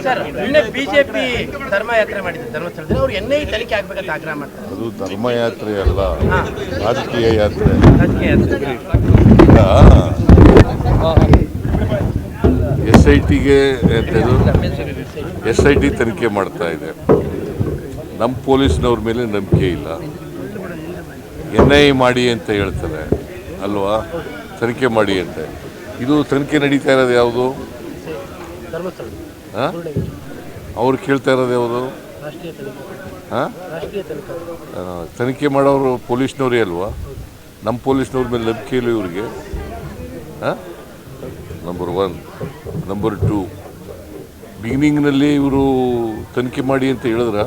Sir ನಿನ್ನೆ BJP ಧರ್ಮಯಾತ್ರೆ ಮಾಡಿದ್ರು ಧರ್ಮಸ್ಥಳದಲ್ಲಿ ಅವ್ರು ಎನ್ಐ ತನಿಖೆ ಆಗ್ಬೇಕಂತ ಆಗ್ರಹ ಮಾಡ್ತಾರೆ. ಅದು ಧರ್ಮಯಾತ್ರೆ ಅಲ್ಲ, ರಾಜಕೀಯ ಯಾತ್ರೆ. ರಾಜಕೀಯ ಯಾತ್ರೆ SIT ತನಿಖೆ ಮಾಡ್ತಾ ಇದೆ. ನಮ್ಮ ಪೊಲೀಸ್ನವ್ರ ಮೇಲೆ ನಂಬಿಕೆ ಇಲ್ಲ. NI ಮಾಡಿ ಅಂತ ಹೇಳ್ತಾರೆ ಅಲ್ವಾ, ತನಿಖೆ ಮಾಡಿ ಅಂತ. ಇದು ತನಿಖೆ ನಡೀತಾ ಇರೋದು ಯಾವುದು? ಅವ್ರು ಕೇಳ್ತಾ ಇರೋದು ಯಾವುದು? ತನಿಖೆ ಮಾಡೋರು ಪೊಲೀಸ್ನವರೇ ಅಲ್ವಾ? ನಮ್ಮ ಪೊಲೀಸ್ನವ್ರ ಮೇಲೆ ನಂಬಿಕೆ ಇಲ್ಲ ಇವ್ರಿಗೆ. ನಂಬರ್ 1. ನಂಬರ್ 2, ಬಿಗಿನಿಂಗ್ನಲ್ಲಿ ಇವರು ತನಿಖೆ ಮಾಡಿ ಅಂತ ಹೇಳಿದ್ರ?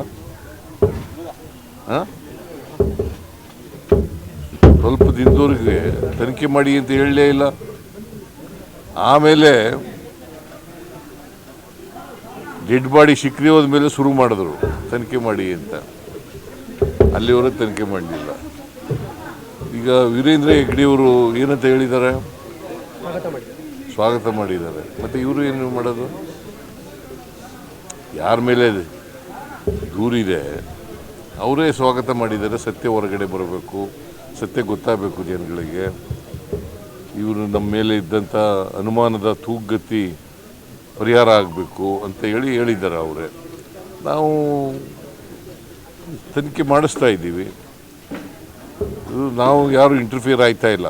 ಸ್ವಲ್ಪ ದಿನದವ್ರಿಗೆ ತನಿಖೆ ಮಾಡಿ ಅಂತ ಹೇಳಲೇ ಇಲ್ಲ. ಆಮೇಲೆ ಡೆಡ್ ಬಾಡಿ ಸಿಕ್ಕದೆ ಹೋದ್ಮೇಲೆ ಶುರು ಮಾಡಿದ್ರು ತನಿಖೆ ಮಾಡಿ ಅಂತ. ಅಲ್ಲಿವರೆಗೆ ತನಿಖೆ ಮಾಡಲಿಲ್ಲ. ಈಗ ವೀರೇಂದ್ರ ಹೆಗ್ಗಡೆಯವರು ಏನಂತ ಹೇಳಿದ್ದಾರೆ? ಸ್ವಾಗತ ಮಾಡಿದ್ದಾರೆ. ಮತ್ತು ಇವರು ಏನು ಮಾಡೋದು? ಯಾರ ಮೇಲೆ ದೂರಿದೆ ಅವರೇ ಸ್ವಾಗತ ಮಾಡಿದ್ದಾರೆ. ಸತ್ಯ ಹೊರಗಡೆ ಬರಬೇಕು, ಸತ್ಯ ಗೊತ್ತಾಗಬೇಕು ಜನಗಳಿಗೆ. ಇವರು ನಮ್ಮ ಮೇಲೆ ಇದ್ದಂಥ ಅನುಮಾನದ ತೂಗುಗತಿ ಪರಿಹಾರ ಆಗಬೇಕು ಅಂತ ಹೇಳಿದ್ದಾರೆ ಅವರೇ. ನಾವು ತನಿಖೆ ಮಾಡಿಸ್ತಾ ಇದ್ದೀವಿ. ನಾವು ಯಾರು ಇಂಟರ್ಫಿಯರ್ ಆಯ್ತಾ ಇಲ್ಲ.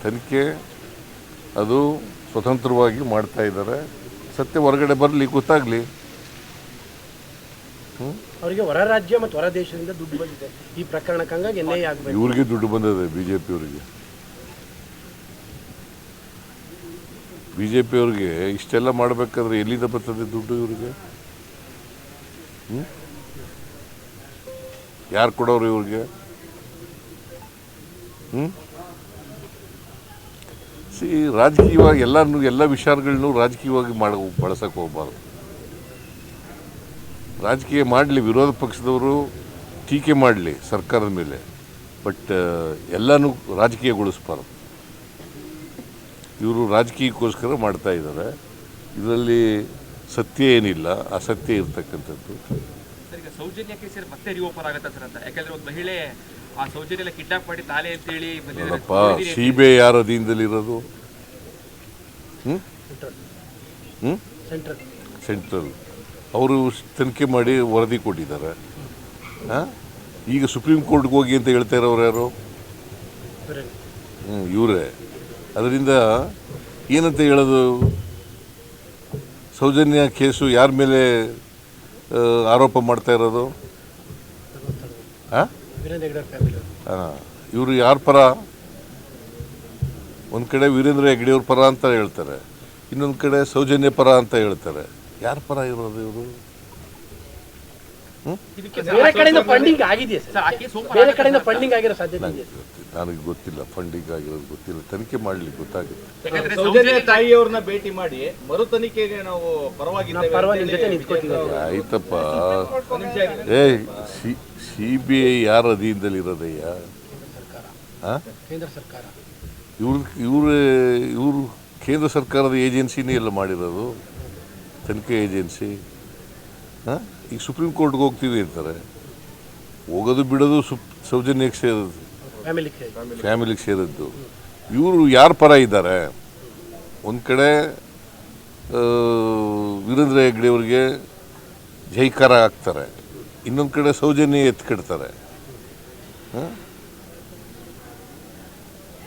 ತನಿಖೆ ಅದು ಸ್ವತಂತ್ರವಾಗಿ ಮಾಡ್ತಾ ಇದ್ದಾರೆ. ಸತ್ಯ ಹೊರಗಡೆ ಬರಲಿ, ಗೊತ್ತಾಗಲಿ. ಅವರಿಗೆ ಹೊರ ರಾಜ್ಯ ಮತ್ತು ಹೊರ ದೇಶದಿಂದ ದುಡ್ಡು ಬಂದಿದೆ ಈ ಪ್ರಕರಣಕ್ಕೆ, ಹಂಗಾಗಿ NI ಆಗಬೇಕು. ಇವ್ರಿಗೆ ದುಡ್ಡು ಬಂದಿದೆ ಬಿಜೆಪಿಯವರಿಗೆ. ಬಿಜೆಪಿಯವ್ರಿಗೆ ಇಷ್ಟೆಲ್ಲ ಮಾಡಬೇಕಾದ್ರೆ ಎಲ್ಲಿಂದ ಬರ್ತದೆ ದುಡ್ಡು ಇವ್ರಿಗೆ? ಯಾರು ಕೊಡೋರು ಇವ್ರಿಗೆ? ರಾಜಕೀಯವಾಗಿ ಎಲ್ಲ ವಿಚಾರಗಳನ್ನೂ ರಾಜಕೀಯವಾಗಿ ಬಳಸಕ್ಕೆ ಹೋಗ್ಬಾರ್ದು. ರಾಜಕೀಯ ಮಾಡಲಿ, ವಿರೋಧ ಪಕ್ಷದವರು ಟೀಕೆ ಮಾಡಲಿ ಸರ್ಕಾರದ ಮೇಲೆ, ಬಟ್ ಎಲ್ಲನೂ ರಾಜಕೀಯಗೊಳಿಸ್ಬಾರ್ದು. ಇವರು ರಾಜಕೀಯಕ್ಕೋಸ್ಕರ ಮಾಡ್ತಾ ಇದ್ದಾರೆ. ಇದರಲ್ಲಿ ಸತ್ಯ ಏನಿಲ್ಲ, ಅಸತ್ಯ ಇರ್ತಕ್ಕಂಥದ್ದು. ಸೌಜನ್ಯ ಕೇಸ್ ಮತ್ತೆ ರಿಓಪನ್ ಆಗುತ್ತೆ ಸರ್ ಅಂತ, ಯಾಕಂದ್ರೆ ಒಂದು ಮಹಿಳೆ ಆ ಸೌಜನ್ಯ ಕಿಡ್ನಾಪ್ ಮಾಡಿ ತಾಲೆ ಅಂತ ಹೇಳಿ CBI ಯಾರ ಅಧೀನದಲ್ಲಿರೋದು? ಸೆಂಟ್ರಲ್. ಅವರು ತನಿಖೆ ಮಾಡಿ ವರದಿ ಕೊಟ್ಟಿದ್ದಾರೆ. ಈಗ ಸುಪ್ರೀಂ ಕೋರ್ಟ್ಗೆ ಹೋಗಿ ಅಂತ ಹೇಳ್ತಾ ಇರೋರು ಯಾರು? ಇವರೇ. ಅದರಿಂದ ಏನಂತ ಹೇಳೋದು? ಸೌಜನ್ಯ ಕೇಸು ಯಾರ ಮೇಲೆ ಆರೋಪ ಮಾಡ್ತಾ ಇರೋದು? ಇವರು ಯಾರ ಪರ? ಒಂದು ಕಡೆ ವೀರೇಂದ್ರ ಹೆಗ್ಗಡೆಯವ್ರ ಪರ ಅಂತ ಹೇಳ್ತಾರೆ, ಇನ್ನೊಂದು ಕಡೆ ಸೌಜನ್ಯ ಪರ ಅಂತ ಹೇಳ್ತಾರೆ. ಯಾರ ಪರ ಇರೋದು ಇವರು? ನನಗೆ ಗೊತ್ತಿಲ್ಲ, ಫಂಡಿಂಗ್ ಆಗಿರೋದು ಗೊತ್ತಿಲ್ಲ. ತನಿಖೆ ಮಾಡಲಿ, ಗೊತ್ತಾಗುತ್ತೆ. ಸೌಜನ್ಯ ತಾಯಿಯವ್ರನ್ನ ಭೇಟಿ ಮಾಡಿ ಮರು ತನಿಖೆಗೆ ನಾವು ಆಯ್ತಪ್ಪ. CBI ಯಾರ ಅಧೀನದಲ್ಲಿ ಇರೋದಯ್ಯ? ಇವರು ಕೇಂದ್ರ ಸರ್ಕಾರದ ಏಜೆನ್ಸಿನೇ ಎಲ್ಲ ಮಾಡಿರೋದು, ತನಿಖೆ ಏಜೆನ್ಸಿ. ಈಗ ಸುಪ್ರೀಂ ಕೋರ್ಟ್ಗೆ ಹೋಗ್ತೀವಿ ಅಂತಾರೆ. ಹೋಗೋದು ಬಿಡೋದು ಸೌಜನ್ಯಕ್ಕೆ ಸೇರೋದು, ಫ್ಯಾಮಿಲಿಗೆ ಸೇರಿದ್ದು. ಇವರು ಯಾರ ಪರ ಇದ್ದಾರೆ? ಒಂದು ಕಡೆ ವೀರೇಂದ್ರ ಹೆಗ್ಗಡೆಯವ್ರಿಗೆ ಜೈಕಾರ ಹಾಕ್ತಾರೆ, ಇನ್ನೊಂದು ಕಡೆ ಸೌಜನ್ಯ ಎತ್ಕಿಡ್ತಾರೆ.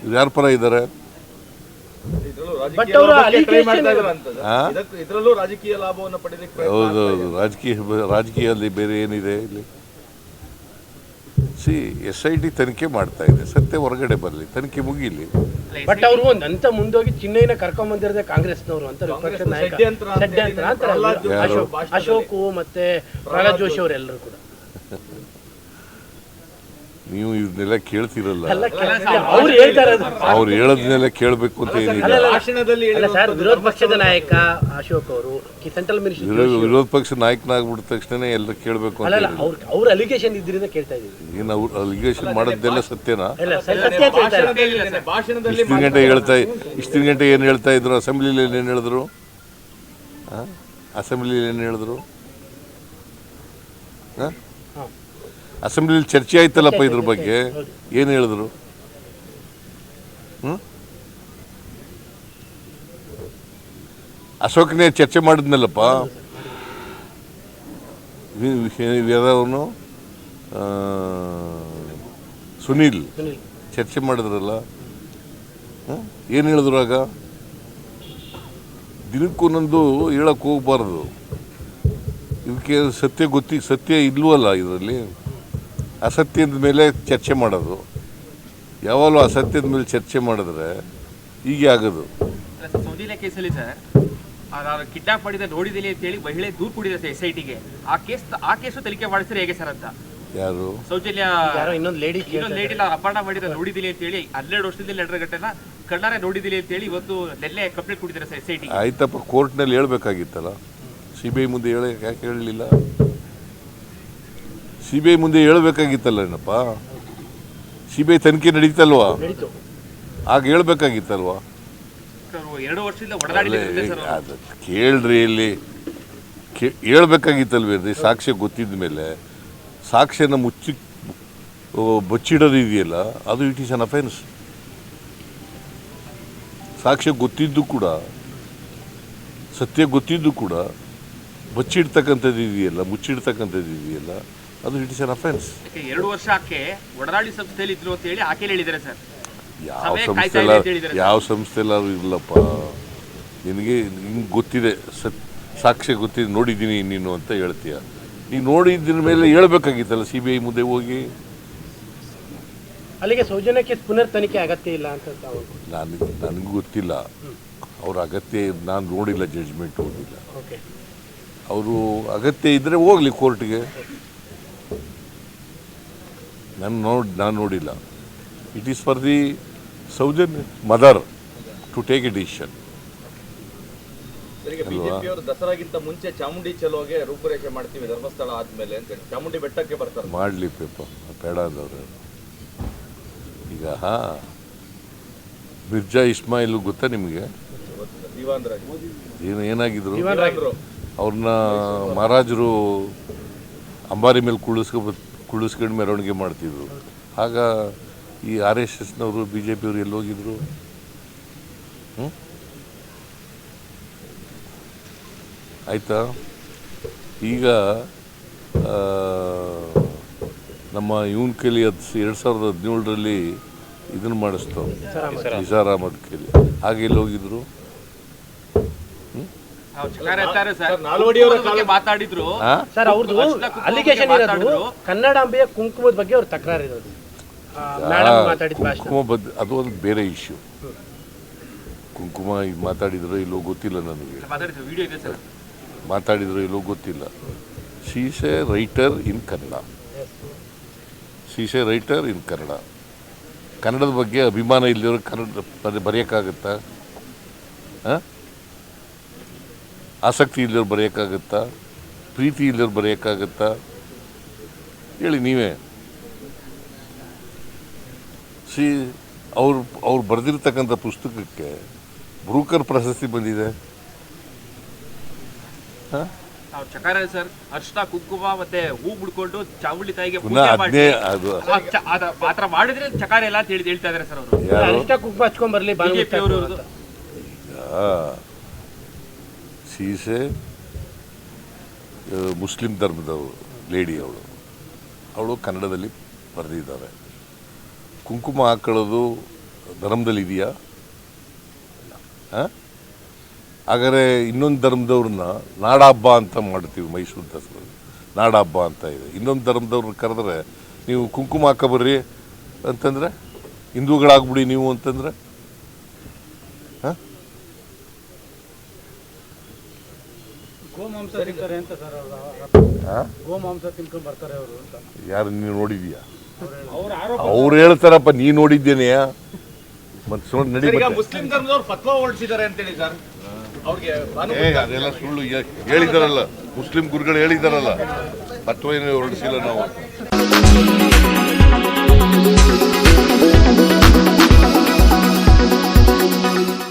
ಇವ್ರು ಯಾರ ಪರ ಇದ್ದಾರೆ? ಹೌದೌದು, ರಾಜಕೀಯದಲ್ಲಿ ಬೇರೆ ಏನಿದೆ ಇಲ್ಲಿ? SIT ತನಿಖೆ ಮಾಡ್ತಾ ಇದೆ. ಸತ್ಯ ಹೊರಗಡೆ ಬರಲಿ, ತನಿಖೆ ಮುಗಿಲಿ. ಬಟ್ ಅವರು ಒಂದು ಹಂತ ಮುಂದೋಗಿ ಚಿನ್ನೈನ ಕರ್ಕೊಂಡ್ ಬಂದಿರೋದೇ ಕಾಂಗ್ರೆಸ್ನವರು ಅಂತ ವಿಪಕ್ಷ ನಾಯಕ ಅಶೋಕ್ ಮತ್ತೆ ಪ್ರಹ್ಲಾದ್ ಜೋಶಿ ಅವರೆಲ್ಲರೂ ಕೂಡ. ನೀವು ಇದನ್ನೆಲ್ಲ ಕೇಳ್ತಿರಲ್ಲ, ಅವ್ರು ಹೇಳ್ತಾರೆ, ಅವ್ರು ಹೇಳೋದನ್ನೆಲ್ಲ ಕೇಳಬೇಕು ಅಂತ ಏನಿಲ್ಲ. ವಿರೋಧ ಪಕ್ಷದ ನಾಯಕ ಅಶೋಕ್ ಅವರು ಸೆಂಟ್ರಲ್ ಮಿನಿಸ್ಟರ್, ವಿರೋಧ ಪಕ್ಷ ನಾಯಕನಾಗ್ಬಿಟ್ಟ ತಕ್ಷಣ ಎಲ್ಲ ಕೇಳಬೇಕು ಅಂತ ಅವ್ರ ಅಲಿಗೇಷನ್ ಇದ್ರಿಂದ ಕೇಳ್ತಾ ಇದೀವಿ. ಏನು ಅವ್ರು ಅಲಿಗೇಷನ್ ಮಾಡೋದೆಲ್ಲ ಸತ್ಯನಾ? ಭಾಷಣದಲ್ಲಿ ಇಷ್ಟಿನ ಗಂಟೆ ಏನು ಹೇಳ್ತಾ ಇದ್ರು? ಅಸೆಂಬ್ಲಿಲಿ ಏನು ಹೇಳಿದ್ರು? ಅಸೆಂಬ್ಲಿಲಿ ಏನು ಹೇಳಿದ್ರು? ಹಾಂ ಅಸೆಂಬ್ಲಿಲಿ ಚರ್ಚೆ ಆಯ್ತಲ್ಲಪ್ಪ ಇದ್ರ ಬಗ್ಗೆ, ಏನು ಹೇಳಿದ್ರು? ಅಶೋಕ್ನೇ ಚರ್ಚೆ ಮಾಡಿದ್ನಲ್ಲಪ್ಪ, ಯಾದವನು ಸುನೀಲ್ ಚರ್ಚೆ ಮಾಡಿದ್ರಲ್ಲ, ಏನು ಹೇಳಿದ್ರು ಆಗ? ದಿನಕ್ಕೊಂದೊಂದು ಹೇಳಕ್ಕೆ ಹೋಗ್ಬಾರ್ದು. ಇದಕ್ಕೆ ಸತ್ಯ ಇಲ್ವಲ್ಲ ಇದರಲ್ಲಿ. ಅಸತ್ಯದ ಮೇಲೆ ಚರ್ಚೆ ಮಾಡೋದು, ಯಾವಾಗಲೂ ಅಸತ್ಯದ ಮೇಲೆ ಚರ್ಚೆ ಮಾಡಿದ್ರೆ ಹೀಗೆ ಆಗೋದು. ಸೌಜನ್ಯ ಕೇಸಲ್ಲಿ ಸರ್ ಕಿಡ್ನಾಪ್ ಮಾಡಿದ ನೋಡಿದಿಲ್ಲ ಅಂತ ಹೇಳಿ ಮಹಿಳೆ ದೂರು ಕೊಟ್ಟಿದೆ SITಗೆ. ಆ ಕೇಸು ತನಿಖೆ ಮಾಡಿಸಿದ್ರೆ ಹೇಗೆ ಸರ್ ಅಂತ? ಯಾರು? ಸೌಜನ್ಯ ಇನ್ನೊಂದು ಲೇಡಿ ಅಪಹರಣ ಮಾಡಿದ ನೋಡಿದಿಲ್ಲ ಅಂತ ಹೇಳಿ 12 ವರ್ಷದಲ್ಲಿ ನಡೆದ ಘಟನೆ ಕಣ್ಣಾರೆ ನೋಡಿದಿಲ್ಲ ಅಂತ ಹೇಳಿ ಇವತ್ತು ನೆನ್ನೆ ಕಂಪ್ಲೇಂಟ್ ಕೊಟ್ಟಿದ್ದಾರೆ ಸರ್ SIT. ಆಯ್ತಪ್ಪ, ಕೋರ್ಟ್ನಲ್ಲಿ ಹೇಳ್ಬೇಕಾಗಿತ್ತಲ್ಲ. CBI ಮುಂದೆ ಯಾಕೆ ಹೇಳಲಿಲ್ಲ? CBI ಮುಂದೆ ಹೇಳ್ಬೇಕಾಗಿತ್ತಲ್ಲ ಏನಪ್ಪ. CBI ತನಿಖೆ ನಡೀತಲ್ವಾ, ಆಗ ಹೇಳ್ಬೇಕಾಗಿತ್ತಲ್ವಾ? 2 ವರ್ಷದಿಂದ ಒಡನಾಡಿದ್ರೆ ಸರ್ ಅದು ಕೇಳ್ರಿ, ಇಲ್ಲಿ ಹೇಳ್ಬೇಕಾಗಿತ್ತಲ್ವೇನ್ರಿ? ಸಾಕ್ಷ್ಯ ಗೊತ್ತಿದ್ದ ಮೇಲೆ ಸಾಕ್ಷ್ಯನ ಬಚ್ಚಿಡೋದು ಇದೆಯಲ್ಲ, ಅದು ಇಟ್ ಈಸ್ ಅನ್ ಅಫೆನ್ಸ್. ಸಾಕ್ಷ್ಯ ಗೊತ್ತಿದ್ದು ಕೂಡ, ಸತ್ಯ ಗೊತ್ತಿದ್ದು ಕೂಡ ಬಚ್ಚಿಡ್ತಕ್ಕಂಥದ್ದು ಇದೆಯಲ್ಲ, ಮುಚ್ಚಿಡ್ತಕ್ಕಂಥದ್ದು ಇದೆಯಲ್ಲ, ಅದು ಇಟ್ ಈಸ್ ಅನ್ ಅಫೆನ್ಸ್. 2 ವರ್ಷಕ್ಕೆ ಒಡನಾಡಿ ಸಂಸ್ಥೆಯಲ್ಲಿ ಇದ್ರು ಅಂತ ಹೇಳಿ ಆಕೆ ಹೇಳಿದ್ದಾರೆ ಸರ್. ಯಾವ ಸಂಸ್ಥೆಲ್ಲಾದ್ರೂ ಇರಲಪ್ಪ, ನಿನಗೆ ಹಿಂಗೆ ಗೊತ್ತಿದೆ, ಸಾಕ್ಷ್ಯ ಗೊತ್ತಿದೆ, ನೋಡಿದ್ದೀನಿ ನೀನು ಅಂತ ಹೇಳ್ತೀಯ. ನೀನು ನೋಡಿದ್ರ ಮೇಲೆ ಹೇಳ್ಬೇಕಾಗಿತ್ತಲ್ಲ CBI ಮುಂದೆ ಹೋಗಿ. ಅಲ್ಲಿಗೆ ಸೌಜನ್ಯ ಕೇಸ್ ಪುನರ್ ತನಿಖೆ ಅಗತ್ಯ ಇಲ್ಲ ಅಂತ ನನಗೂ ಗೊತ್ತಿಲ್ಲ ಅವ್ರ ಅಗತ್ಯ. ನಾನು ನೋಡಿಲ್ಲ, ಜಡ್ಜ್ಮೆಂಟ್ ಓದಿಲ್ಲ. ಅವರು ಅಗತ್ಯ ಇದ್ದರೆ ಹೋಗಲಿ ಕೋರ್ಟ್ಗೆ. ನಾನು ನೋಡಿಲ್ಲ. It is for the Soujanya mother to take a decision. ಬಿಜೆಪಿಯವರು ದಸರಾಗಿಂತ ಮುಂಚೆ ಚಾಮುಂಡಿ ಚಲೋಗೆ ರೂಪುರೇಷೆ ಮಾಡ್ತೀವಿ ಧರ್ಮಸ್ಥಳ ಆದ್ಮೇಲೆ ಅಂತ ಚಾಮುಂಡಿ ಬೆಟ್ಟಕ್ಕೆ ಬರ್ತಾರೆ. ಮಾಡಲಿ ಪೇಪ ಬೇಡ ಅಂದವ್ರೆ. ಈಗ ಮಿರ್ಜಾ ಇಸ್ಮಾಯಿಲ್ ಗೊತ್ತಾ ನಿಮಗೆ? ಏನಾಗಿದ್ರು? ಅವ್ರನ್ನ ಮಹಾರಾಜರು ಅಂಬಾರಿ ಮೇಲೆ ಕುಳಿಸ್ಕೊಂಡು ಮೆರವಣಿಗೆ ಮಾಡ್ತಿದ್ರು. ಆಗ ಈ RSSನವರು BJPಯವರು ಎಲ್ಲೋಗಿದ್ರು? ಆಯಿತಾ? ಈಗ ನಮ್ಮ ಇವನ್ ಕೈಲಿ 2017ರಲ್ಲಿ ಇದನ್ನು ಮಾಡಿಸ್ತಾವ, ನಿಸಾರ್ ಅಹಮದ್ ಕೈಲಿ. ಹಾಗೆ ಎಲ್ಲೋಗಿದ್ರು? ಮಾತಾಡಿದ್ರು ಸರ್. ಅವ್ರದ್ದು ಅಲಿಗೇಷನ್ ಇರೋದು ಕನ್ನಡಾಂಬೆಯ ಕುಂಕುಮದ ಬಗ್ಗೆ ಅವ್ರ ತಕರಾರು ಇರೋದು. ಕುಂಕುಮ ಅದು ಒಂದು ಬೇರೆ ಇಶ್ಯೂ. ಕುಂಕುಮ ಇದು ಮಾತಾಡಿದ್ರು ಇಲ್ಲೋ ಗೊತ್ತಿಲ್ಲ ನನಗೆ, ಮಾತಾಡಿದ್ರು ಇಲ್ಲೋ ಗೊತ್ತಿಲ್ಲ. ಶಿ ಈಸ್ ಎ ರೈಟರ್ ಇನ್ ಕನ್ನಡ. ಕನ್ನಡದ ಬಗ್ಗೆ ಅಭಿಮಾನ ಇಲ್ಲದಿರೋ ಕನ್ನಡ ಬರೆಯೋಕ್ಕಾಗತ್ತಾ? ಆಸಕ್ತಿ ಇಲ್ಲದವ್ರು ಬರೆಯೋಕ್ಕಾಗತ್ತಾ? ಪ್ರೀತಿ ಇಲ್ಲದವ್ರು ಬರೆಯೋಕ್ಕಾಗತ್ತಾ? ಹೇಳಿ ನೀವೇ. ಅವ್ರು ಬರೆದಿರ್ತಕ್ಕಂಥ ಪುಸ್ತಕಕ್ಕೆ ಬ್ರೂಕರ್ ಪ್ರಶಸ್ತಿ ಬಂದಿದೆ. ಸರ್ ಅರ್ಶನ ಕುಂಕುಮ ಮತ್ತೆ ಹೂ ಬಿಡ್ಕೊಂಡು ಚಾಮುಂಡಿ ತಾಯಿಗೆ ಮಾತ್ರ ಮಾಡಿದ್ರೆ ಚಕಾರ ಎಲ್ಲ ಅಂತ ಹೇಳ್ತಾ ಇದಾರೆ ಸರ್ ಅವರು. ಅರ್ಶನ ಕುಂಕುಮ ಹಚ್ಕೊಂಡ್ ಬರ್ಲಿ ಸೀಸೆ ಮುಸ್ಲಿಂ ಧರ್ಮದವರು ಲೇಡಿ ಅವಳು ಕನ್ನಡದಲ್ಲಿ ಬರೆದಿದ್ದಾರೆ. ಕುಂಕುಮ ಹಾಕೊಳ್ಳೋದು ಧರ್ಮದಲ್ಲಿ ಇದೆಯಾ? ಹಾಗಾದರೆ ಇನ್ನೊಂದು ಧರ್ಮದವ್ರನ್ನ ನಾಡಹಬ್ಬ ಅಂತ ಮಾಡ್ತೀವಿ, ಮೈಸೂರು ದಸರಾ ನಾಡಹಬ್ಬ ಅಂತ ಇದೆ. ಇನ್ನೊಂದು ಧರ್ಮದವ್ರನ್ನ ಕರೆದ್ರೆ ನೀವು ಕುಂಕುಮ ಹಾಕಬರ್ರಿ ಅಂತಂದರೆ, ಹಿಂದೂಗಳಾಗ್ಬಿಡಿ ನೀವು ಅಂತಂದರೆ, ಗೋಮಾಂಸ ತಿಂತಾರೆ ಅಂತ ಸರ್. ಗೋಮಾಂಸ ತಿನ್ಕೊಂಡು ಬರ್ತಾರೆ ಅವರು ಅಂತ ಯಾರು ನೀವು ನೋಡಿದೀಯಾ? ಅವ್ರು ಹೇಳ್ತಾರಪ್ಪ, ನೀ ನೋಡಿದ್ದೇನೆಯ? ಮುಸ್ಲಿಂ ಧರ್ಮದವ್ರು ಫತ್ವಾ ಹೊರಡಿಸಿದ್ದಾರೆ ಅಂತೇಳಿ ಸರ್. ಅದೆಲ್ಲ ಸುಳ್ಳು ಹೇಳಿದಾರಲ್ಲ, ಮುಸ್ಲಿಂ ಗುರುಗಳು ಹೇಳಿದಾರಲ್ಲ, ಫತ್ವಾ ಏನು ಹೊರಡಿಸಿಲ್ಲ ನಾವು.